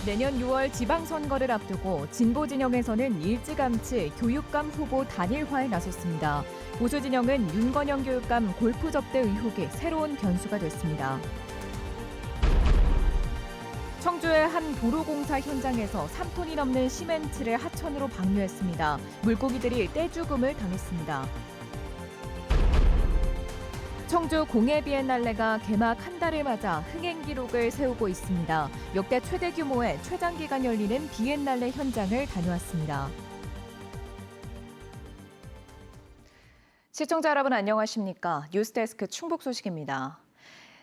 내년 6월 지방선거를 앞두고 진보 진영에서는 일찌감치 교육감 후보 단일화에 나섰습니다. 보수 진영은 윤건영 교육감 골프 접대 의혹이 새로운 변수가 됐습니다. 청주의 한 도로공사 현장에서 3톤이 넘는 시멘트를 하천으로 방류했습니다. 물고기들이 떼죽음을 당했습니다. 청주 공예 비엔날레가 개막 한 달을 맞아 흥행 기록을 세우고 있습니다. 역대 최대 규모의 최장기간 열리는 비엔날레 현장을 다녀왔습니다. 시청자 여러분 안녕하십니까? 뉴스데스크 충북 소식입니다.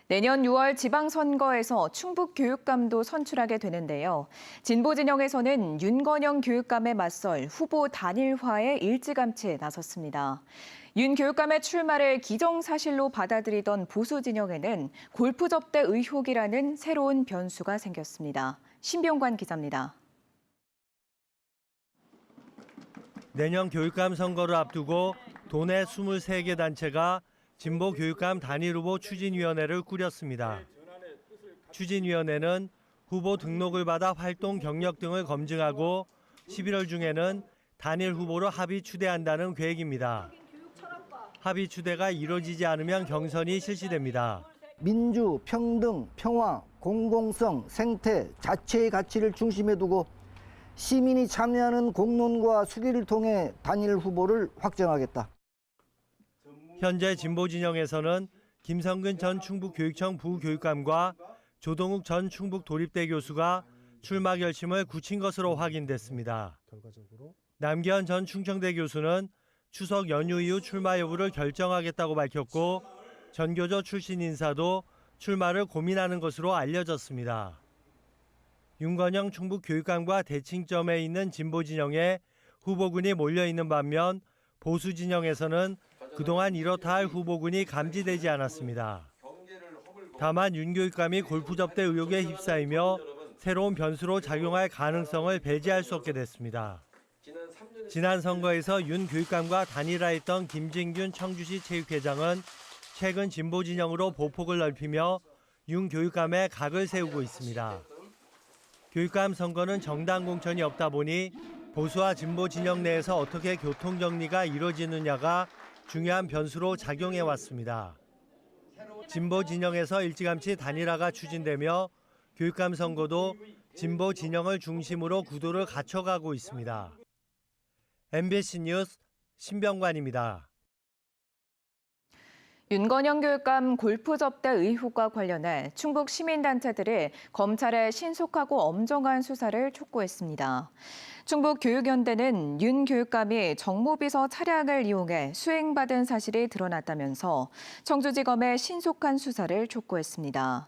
내년 6월 지방선거에서 충북 교육감도 선출하게 되는데요. 진보 진영에서는 윤건영 교육감에 맞설 후보 단일화에 일찌감치 나섰습니다. 윤 교육감의 출마를 기정사실로 받아들이던 보수 진영에는 골프 접대 의혹이라는 새로운 변수가 생겼습니다. 신병관 기자입니다. 내년 교육감 선거를 앞두고 도내 23개 단체가 진보 교육감 단일 후보 추진위원회를 꾸렸습니다. 추진위원회는 후보 등록을 받아 활동 경력 등을 검증하고 11월 중에는 단일 후보로 합의 추대한다는 계획입니다. 합의 추대가 이루어지지 않으면 경선이 실시됩니다. 민주, 평등, 평화, 공공성, 생태, 자체의 가치를 중심에 두고 시민이 참여하는 공론과 수기를 통해 단일 후보를 확정하겠다. 현재 진보 진영에서는 김성근 전 충북교육청 부교육감과 조동욱 전 충북도립대 교수가 출마 결심을 굳힌 것으로 확인됐습니다. 남기현 전 충청대 교수는 추석 연휴 이후 출마 여부를 결정하겠다고 밝혔고 전교조 출신 인사도 출마를 고민하는 것으로 알려졌습니다. 윤건영 충북교육감과 대칭점에 있는 진보 진영에 후보군이 몰려있는 반면 보수 진영에서는 그동안 이렇다 할 후보군이 감지되지 않았습니다. 다만 윤 교육감이 골프 접대 의혹에 휩싸이며 새로운 변수로 작용할 가능성을 배제할 수 없게 됐습니다. 지난 선거에서 윤 교육감과 단일화했던 김진균 청주시 체육회장은 최근 진보 진영으로 보폭을 넓히며 윤 교육감의 각을 세우고 있습니다. 교육감 선거는 정당 공천이 없다 보니 보수와 진보 진영 내에서 어떻게 교통 정리가 이루어지느냐가 중요한 변수로 작용해 왔습니다. 진보 진영에서 일찌감치 단일화가 추진되며 교육감 선거도 진보 진영을 중심으로 구도를 갖춰가고 있습니다. MBC 뉴스 신병관입니다. 윤건영 교육감 골프 접대 의혹과 관련해 충북 시민단체들이 검찰의 신속하고 엄정한 수사를 촉구했습니다. 충북교육연대는 윤 교육감이 정모비서 차량을 이용해 수행받은 사실이 드러났다면서 청주지검의 신속한 수사를 촉구했습니다.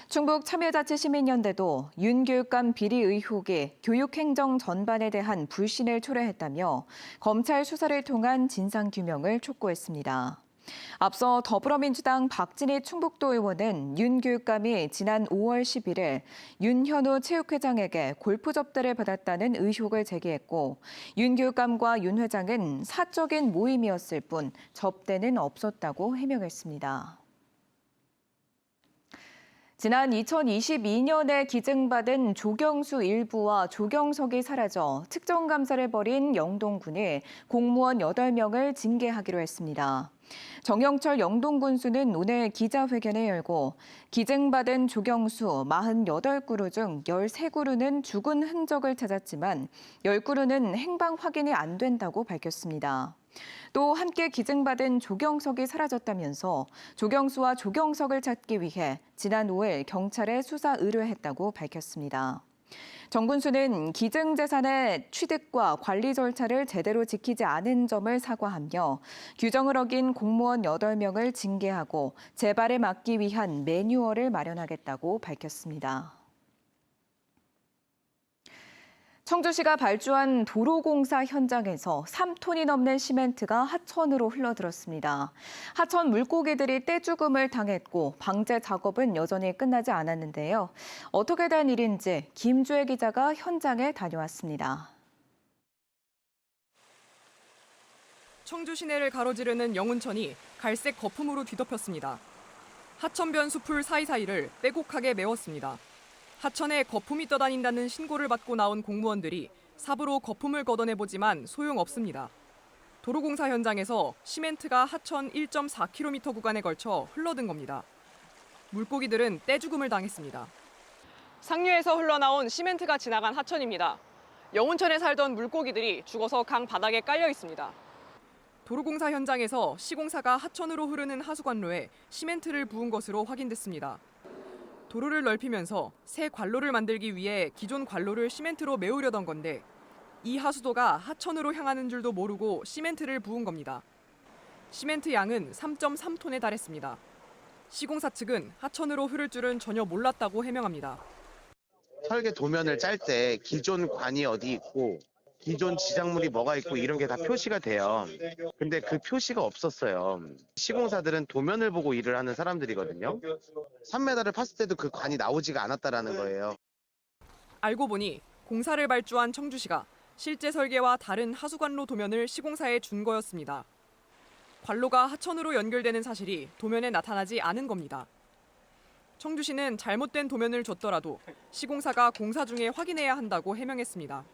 충북참여자치시민연대도 윤 교육감 비리 의혹이 교육행정 전반에 대한 불신을 초래했다며 검찰 수사를 통한 진상규명을 촉구했습니다. 앞서 더불어민주당 박진희 충북도 의원은 윤 교육감이 지난 5월 11일 윤현우 체육회장에게 골프 접대를 받았다는 의혹을 제기했고 윤 교육감과 윤 회장은 사적인 모임이었을 뿐 접대는 없었다고 해명했습니다. 지난 2022년에 기증받은 조경수 일부와 조경석이 사라져 특정감사를 벌인 영동군이 공무원 8명을 징계하기로 했습니다. 정영철 영동군수는 오늘 기자회견을 열고 기증받은 조경수 48그루 중 13그루는 죽은 흔적을 찾았지만 10그루는 행방 확인이 안 된다고 밝혔습니다. 또 함께 기증받은 조경석이 사라졌다면서 조경수와 조경석을 찾기 위해 지난 5일 경찰에 수사 의뢰했다고 밝혔습니다. 정 군수는 기증재산의 취득과 관리 절차를 제대로 지키지 않은 점을 사과하며 규정을 어긴 공무원 8명을 징계하고 재발을 막기 위한 매뉴얼을 마련하겠다고 밝혔습니다. 청주시가 발주한 도로공사 현장에서 3톤이 넘는 시멘트가 하천으로 흘러들었습니다. 하천 물고기들이 떼죽음을 당했고 방제 작업은 여전히 끝나지 않았는데요. 어떻게 된 일인지 김주혜 기자가 현장에 다녀왔습니다. 청주 시내를 가로지르는 영운천이 갈색 거품으로 뒤덮였습니다. 하천변 숲을 사이사이를 빼곡하게 메웠습니다. 하천에 거품이 떠다닌다는 신고를 받고 나온 공무원들이 삽으로 거품을 걷어내보지만 소용없습니다. 도로공사 현장에서 시멘트가 하천 1.4km 구간에 걸쳐 흘러든 겁니다. 물고기들은 떼죽음을 당했습니다. 상류에서 흘러나온 시멘트가 지나간 하천입니다. 영운천에 살던 물고기들이 죽어서 강 바닥에 깔려 있습니다. 도로공사 현장에서 시공사가 하천으로 흐르는 하수관로에 시멘트를 부은 것으로 확인됐습니다. 도로를 넓히면서 새 관로를 만들기 위해 기존 관로를 시멘트로 메우려던 건데 이 하수도가 하천으로 향하는 줄도 모르고 시멘트를 부은 겁니다. 시멘트 양은 3.3톤에 달했습니다. 시공사 측은 하천으로 흐를 줄은 전혀 몰랐다고 해명합니다. 설계 도면을 짤 때 기존 관이 어디 있고 기존 지작물이 뭐가 있고 이런 게 다 표시가 돼요. 근데 그 표시가 없었어요. 시공사들은 도면을 보고 일을 하는 사람들이거든요. 3m를 팠을 때도 그 관이 나오지가 않았다라는 거예요. 알고 보니 공사를 발주한 청주시가 실제 설계와 다른 하수관로 도면을 시공사에 준 거였습니다. 관로가 하천으로 연결되는 사실이 도면에 나타나지 않은 겁니다. 청주시는 잘못된 도면을 줬더라도 시공사가 공사 중에 확인해야 한다고 해명했습니다.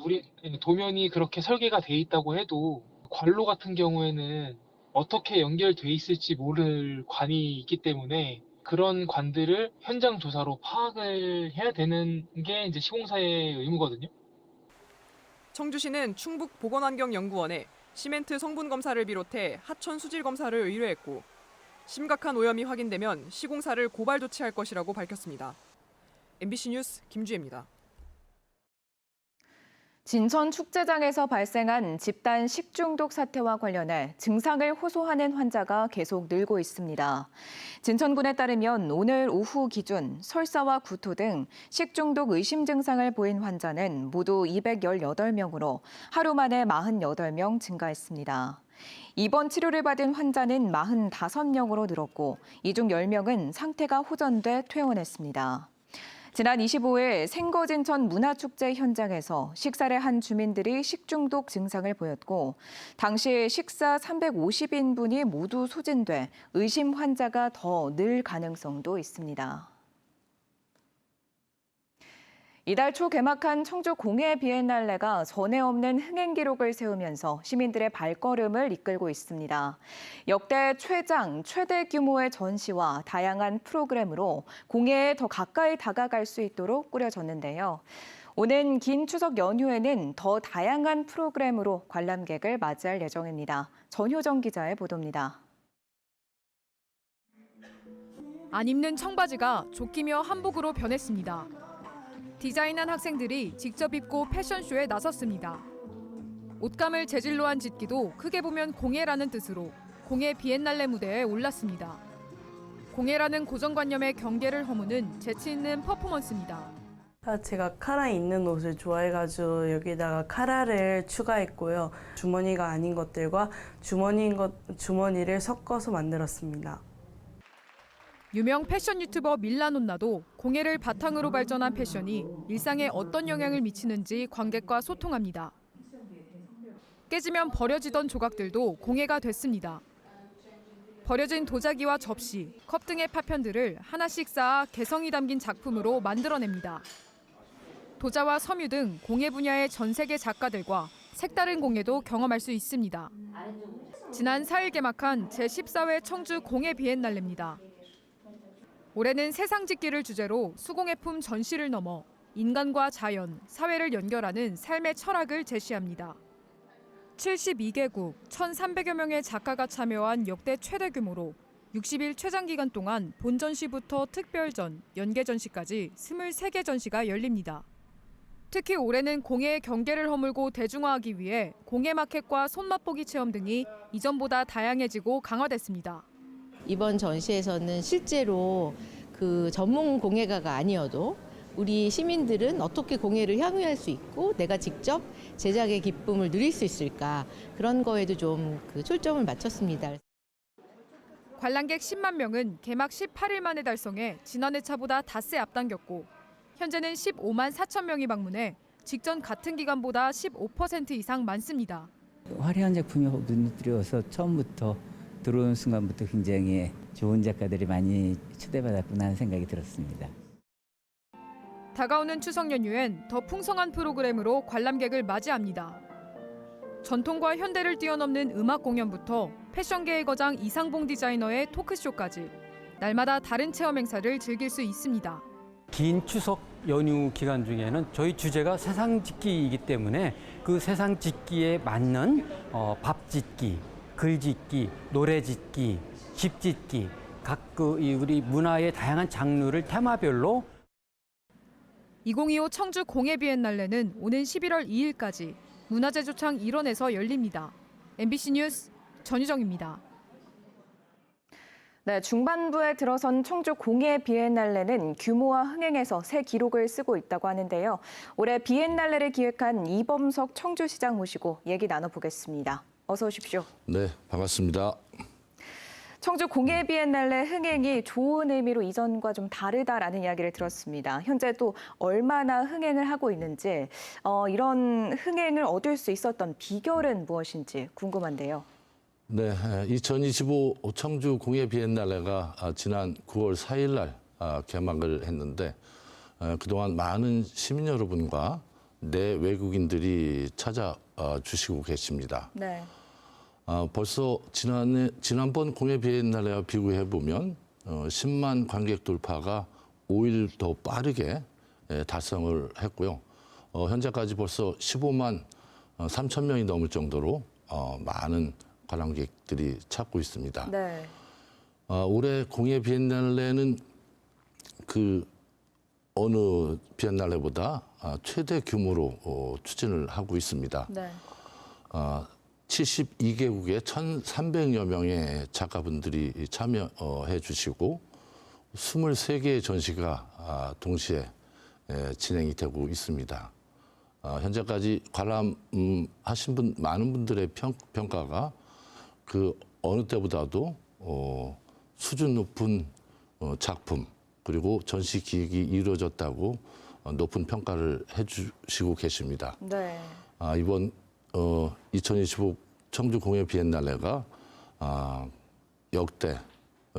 우리 도면이 그렇게 설계가 돼 있다고 해도 관로 같은 경우에는 어떻게 연결돼 있을지 모를 관이 있기 때문에 그런 관들을 현장 조사로 파악을 해야 되는 게 이제 시공사의 의무거든요. 청주시는 충북보건환경연구원에 시멘트 성분 검사를 비롯해 하천 수질 검사를 의뢰했고 심각한 오염이 확인되면 시공사를 고발 조치할 것이라고 밝혔습니다. MBC 뉴스 김주혜입니다. 진천 축제장에서 발생한 집단 식중독 사태와 관련해 증상을 호소하는 환자가 계속 늘고 있습니다. 진천군에 따르면 오늘 오후 기준 설사와 구토 등 식중독 의심 증상을 보인 환자는 모두 218명으로 하루 만에 48명 증가했습니다. 입원 치료를 받은 환자는 45명으로 늘었고 이 중 10명은 상태가 호전돼 퇴원했습니다. 지난 25일 생거진천 문화축제 현장에서 식사를 한 주민들이 식중독 증상을 보였고 당시 식사 350인분이 모두 소진돼 의심 환자가 더 늘 가능성도 있습니다. 이달 초 개막한 청주 공예 비엔날레가 전에 없는 흥행 기록을 세우면서 시민들의 발걸음을 이끌고 있습니다. 역대 최대 규모의 전시와 다양한 프로그램으로 공예에 더 가까이 다가갈 수 있도록 꾸려졌는데요. 오는 긴 추석 연휴에는 더 다양한 프로그램으로 관람객을 맞이할 예정입니다. 전효정 기자의 보도입니다. 안 입는 청바지가 족기며 한복으로 변했습니다. 디자인한 학생들이 직접 입고 패션쇼에 나섰습니다. 옷감을 재질로 한 짓기도 크게 보면 공예라는 뜻으로 공예 비엔날레 무대에 올랐습니다. 공예라는 고정관념의 경계를 허무는 재치 있는 퍼포먼스입니다. 제가 카라 있는 옷을 좋아해가지고 여기다가 카라를 추가했고요. 주머니가 아닌 것들과 주머니를 섞어서 만들었습니다. 유명 패션 유튜버 밀라논나도 공예를 바탕으로 발전한 패션이 일상에 어떤 영향을 미치는지 관객과 소통합니다. 깨지면 버려지던 조각들도 공예가 됐습니다. 버려진 도자기와 접시, 컵 등의 파편들을 하나씩 쌓아 개성이 담긴 작품으로 만들어냅니다. 도자와 섬유 등 공예 분야의 전 세계 작가들과 색다른 공예도 경험할 수 있습니다. 지난 4일 개막한 제14회 청주 공예 비엔날레입니다. 올해는 세상 짓기를 주제로 수공예품 전시를 넘어 인간과 자연, 사회를 연결하는 삶의 철학을 제시합니다. 72개국 1,300여 명의 작가가 참여한 역대 최대 규모로 60일 최장 기간 동안 본전시부터 특별전, 연계전시까지 23개 전시가 열립니다. 특히 올해는 공예의 경계를 허물고 대중화하기 위해 공예 마켓과 손맛보기 체험 등이 이전보다 다양해지고 강화됐습니다. 이번 전시에서는 실제로 그 전문 공예가가 아니어도 우리 시민들은 어떻게 공예를 향유할 수 있고 내가 직접 제작의 기쁨을 누릴 수 있을까 그런 거에도 좀 초점을 맞췄습니다. 관람객 10만 명은 개막 18일 만에 달성해 지난해 차보다 닷새 앞당겼고 현재는 15만 4천 명이 방문해 직전 같은 기간보다 15% 이상 많습니다. 화려한 작품이 눈에 들어와서 처음부터 들어오는 순간부터 굉장히 좋은 작가들이 많이 초대받았구나 하는 생각이 들었습니다. 다가오는 추석 연휴엔 더 풍성한 프로그램으로 관람객을 맞이합니다. 전통과 현대를 뛰어넘는 음악 공연부터 패션계의 거장 이상봉 디자이너의 토크쇼까지 날마다 다른 체험 행사를 즐길 수 있습니다. 긴 추석 연휴 기간 중에는 저희 주제가 세상 짓기이기 때문에 그 세상 짓기에 맞는 밥 짓기, 글 짓기, 노래 짓기, 집 짓기 각 우리 문화의 다양한 장르를 테마별로 2025 청주 공예 비엔날레는 오는 11월 2일까지 문화재조창 일원에서 열립니다. MBC 뉴스 전유정입니다. 네, 중반부에 들어선 청주 공예 비엔날레는 규모와 흥행에서 새 기록을 쓰고 있다고 하는데요. 올해 비엔날레를 기획한 이범석 청주시장 모시고 얘기 나눠보겠습니다. 어서 오십시오. 네, 반갑습니다. 청주 공예 비엔날레 흥행이 좋은 의미로 이전과 좀 다르다라는 이야기를 들었습니다. 현재 또 얼마나 흥행을 하고 있는지, 이런 흥행을 얻을 수 있었던 비결은 무엇인지 궁금한데요. 네, 2025 청주 공예 비엔날레가 지난 9월 4일 날 개막을 했는데 그동안 많은 시민 여러분과 내 외국인들이 찾아주시고 계십니다. 네. 벌써 지난번 공예 비엔날레와 비교해 보면 10만 관객 돌파가 5일 더 빠르게 달성을 했고요. 현재까지 벌써 15만 3천 명이 넘을 정도로 많은 관람객들이 찾고 있습니다. 네. 올해 공예 비엔날레는 그 어느 비엔날레보다 최대 규모로 추진을 하고 있습니다. 네. 72개국의 1,300여 명의 작가분들이 참여해 주시고 23개의 전시가 동시에 진행이 되고 있습니다. 현재까지 관람하신 많은 분들의 평가가 그 어느 때보다도 수준 높은 작품 그리고 전시 기획이 이루어졌다고 높은 평가를 해주시고 계십니다. 네. 이번 2025 청주 공예 비엔날레가 역대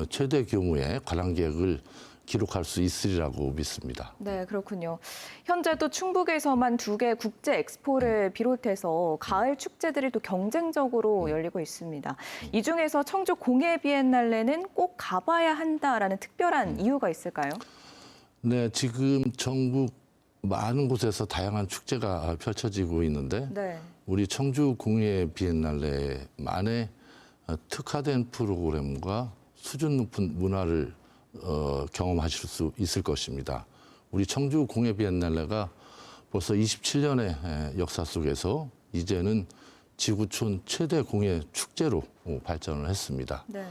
최대 규모의 관람객을 기록할 수 있으리라고 믿습니다. 네, 그렇군요. 현재 또 충북에서만 2개 국제 엑스포를 비롯해서 가을 축제들이 또 경쟁적으로 열리고 있습니다. 이 중에서 청주 공예 비엔날레는 꼭 가봐야 한다라는 특별한 이유가 있을까요? 네, 지금 전국 많은 곳에서 다양한 축제가 펼쳐지고 있는데 네. 우리 청주 공예 비엔날레만의 특화된 프로그램과 수준 높은 문화를 경험하실 수 있을 것입니다. 우리 청주 공예 비엔날레가 벌써 27년의 역사 속에서 이제는 지구촌 최대 공예 축제로 발전을 했습니다. 네.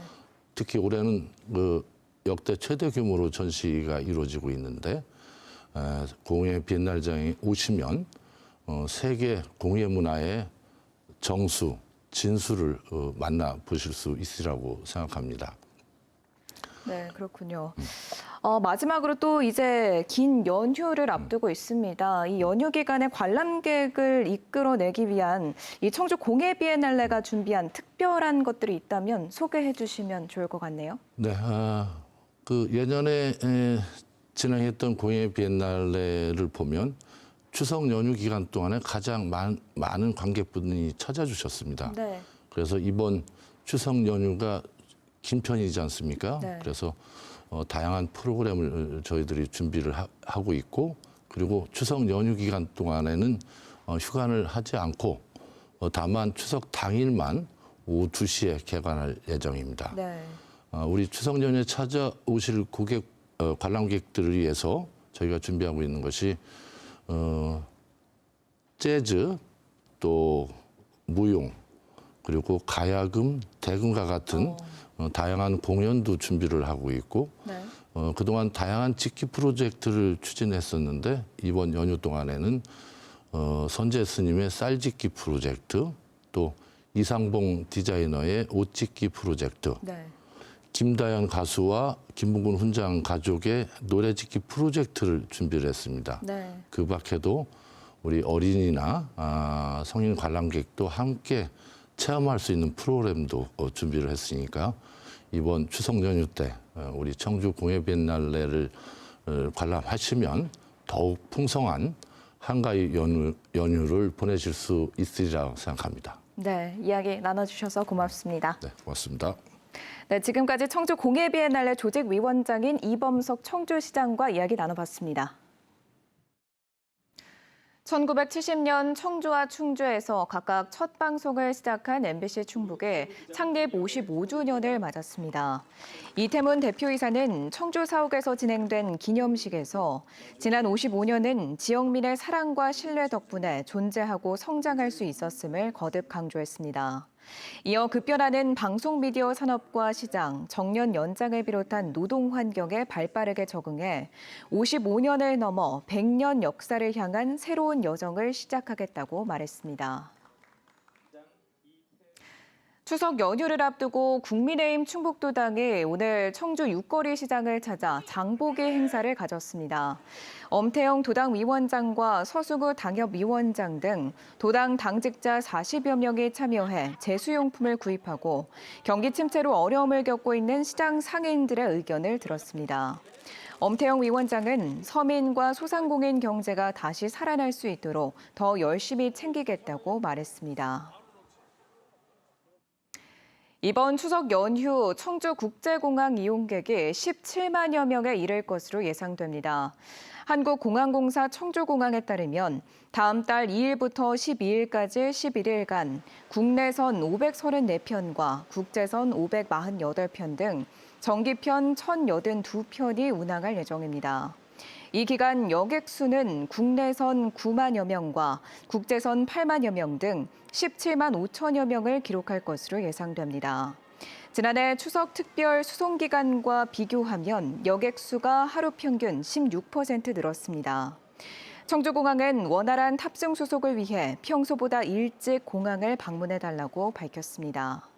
특히 올해는 역대 최대 규모로 전시가 이루어지고 있는데 공예 비엔날장에 오시면 세계 공예 문화의 정수, 진수를 만나보실 수 있으리라고 생각합니다. 네, 그렇군요. 마지막으로 또 이제 긴 연휴를 앞두고 있습니다. 이 연휴 기간에 관람객을 이끌어내기 위한 이 청주 공예 비엔날레가 준비한 특별한 것들이 있다면 소개해 주시면 좋을 것 같네요. 네, 그 예전에 진행했던 공예 비엔날레를 보면 추석 연휴 기간 동안에 가장 많은 관객분이 찾아주셨습니다. 네. 그래서 이번 추석 연휴가 긴 편이지 않습니까? 네. 그래서 다양한 프로그램을 저희들이 준비를 하고 있고 그리고 추석 연휴 기간 동안에는 휴관을 하지 않고 다만 추석 당일만 오후 2시에 개관할 예정입니다. 네. 우리 추석 연휴에 찾아오실 관람객들을 위해서 저희가 준비하고 있는 것이 재즈, 또 무용, 그리고 가야금, 대금과 같은 다양한 공연도 준비를 하고 있고 네. 그동안 다양한 짓기 프로젝트를 추진했었는데 이번 연휴 동안에는 선재 스님의 쌀짓기 프로젝트, 또 이상봉 디자이너의 옷짓기 프로젝트, 네. 김다연 가수와 김봉근 훈장 가족의 노래짓기 프로젝트를 준비를 했습니다. 네. 그 밖에도 우리 어린이나 성인 관람객도 함께 체험할 수 있는 프로그램도 준비를 했으니까 이번 추석 연휴 때 우리 청주 공예 비엔날레를 관람하시면 더욱 풍성한 한가위 연휴를 보내실 수 있으리라고 생각합니다. 네, 이야기 나눠주셔서 고맙습니다. 네, 고맙습니다. 네, 지금까지 청주 공예비엔날레 조직위원장인 이범석 청주시장과 이야기 나눠봤습니다. 1970년 청주와 충주에서 각각 첫 방송을 시작한 MBC 충북의 창립 55주년을 맞았습니다. 이태문 대표이사는 청주 사옥에서 진행된 기념식에서 지난 55년은 지역민의 사랑과 신뢰 덕분에 존재하고 성장할 수 있었음을 거듭 강조했습니다. 이어 급변하는 방송 미디어 산업과 시장, 정년 연장을 비롯한 노동 환경에 발빠르게 적응해 55년을 넘어 100년 역사를 향한 새로운 여정을 시작하겠다고 말했습니다. 추석 연휴를 앞두고 국민의힘 충북도당이 오늘 청주 육거리 시장을 찾아 장보기 행사를 가졌습니다. 엄태영 도당 위원장과 서수구 당협위원장 등 도당 당직자 40여 명이 참여해 제수용품을 구입하고 경기 침체로 어려움을 겪고 있는 시장 상인들의 의견을 들었습니다. 엄태영 위원장은 서민과 소상공인 경제가 다시 살아날 수 있도록 더 열심히 챙기겠다고 말했습니다. 이번 추석 연휴 청주국제공항 이용객이 17만여 명에 이를 것으로 예상됩니다. 한국공항공사 청주공항에 따르면 다음 달 2일부터 12일까지 11일간 국내선 534편과 국제선 548편 등 정기편 1,082편이 운항할 예정입니다. 이 기간 여객 수는 국내선 9만여 명과 국제선 8만여 명 등 17만 5천여 명을 기록할 것으로 예상됩니다. 지난해 추석 특별 수송 기간과 비교하면 여객 수가 하루 평균 16% 늘었습니다. 청주공항은 원활한 탑승 수속을 위해 평소보다 일찍 공항을 방문해달라고 밝혔습니다.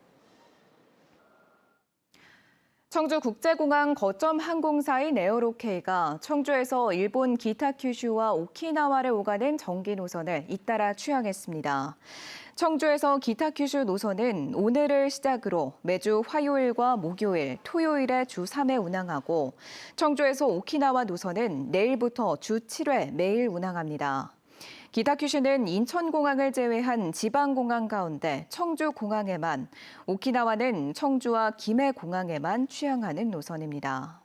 청주국제공항 거점 항공사인 에어로케이가 청주에서 일본 기타 큐슈와 오키나와를 오가는 정기 노선을 잇따라 취항했습니다. 청주에서 기타 큐슈 노선은 오늘을 시작으로 매주 화요일과 목요일, 토요일에 주 3회 운항하고 청주에서 오키나와 노선은 내일부터 주 7회 매일 운항합니다. 기타 큐슈는 인천공항을 제외한 지방공항 가운데 청주공항에만, 오키나와는 청주와 김해공항에만 취항하는 노선입니다.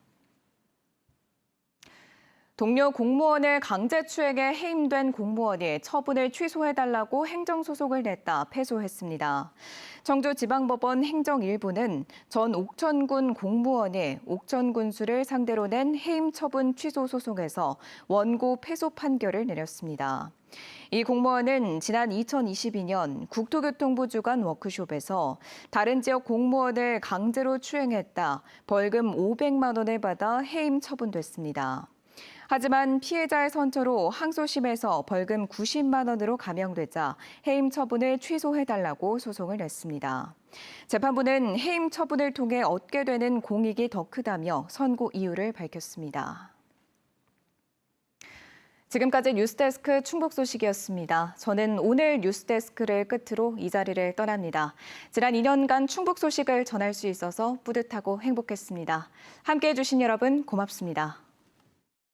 동료 공무원을 강제추행에 해임된 공무원이 처분을 취소해달라고 행정소송을 냈다 패소했습니다. 청주지방법원 행정 1부는 전 옥천군 공무원이 옥천군수를 상대로 낸 해임 처분 취소 소송에서 원고 패소 판결을 내렸습니다. 이 공무원은 지난 2022년 국토교통부 주관 워크숍에서 다른 지역 공무원을 강제로 추행했다 벌금 500만 원을 받아 해임 처분됐습니다. 하지만 피해자의 선처로 항소심에서 벌금 90만 원으로 감형되자 해임 처분을 취소해달라고 소송을 냈습니다. 재판부는 해임 처분을 통해 얻게 되는 공익이 더 크다며 선고 이유를 밝혔습니다. 지금까지 뉴스데스크 충북 소식이었습니다. 저는 오늘 뉴스데스크를 끝으로 이 자리를 떠납니다. 지난 2년간 충북 소식을 전할 수 있어서 뿌듯하고 행복했습니다. 함께해 주신 여러분 고맙습니다.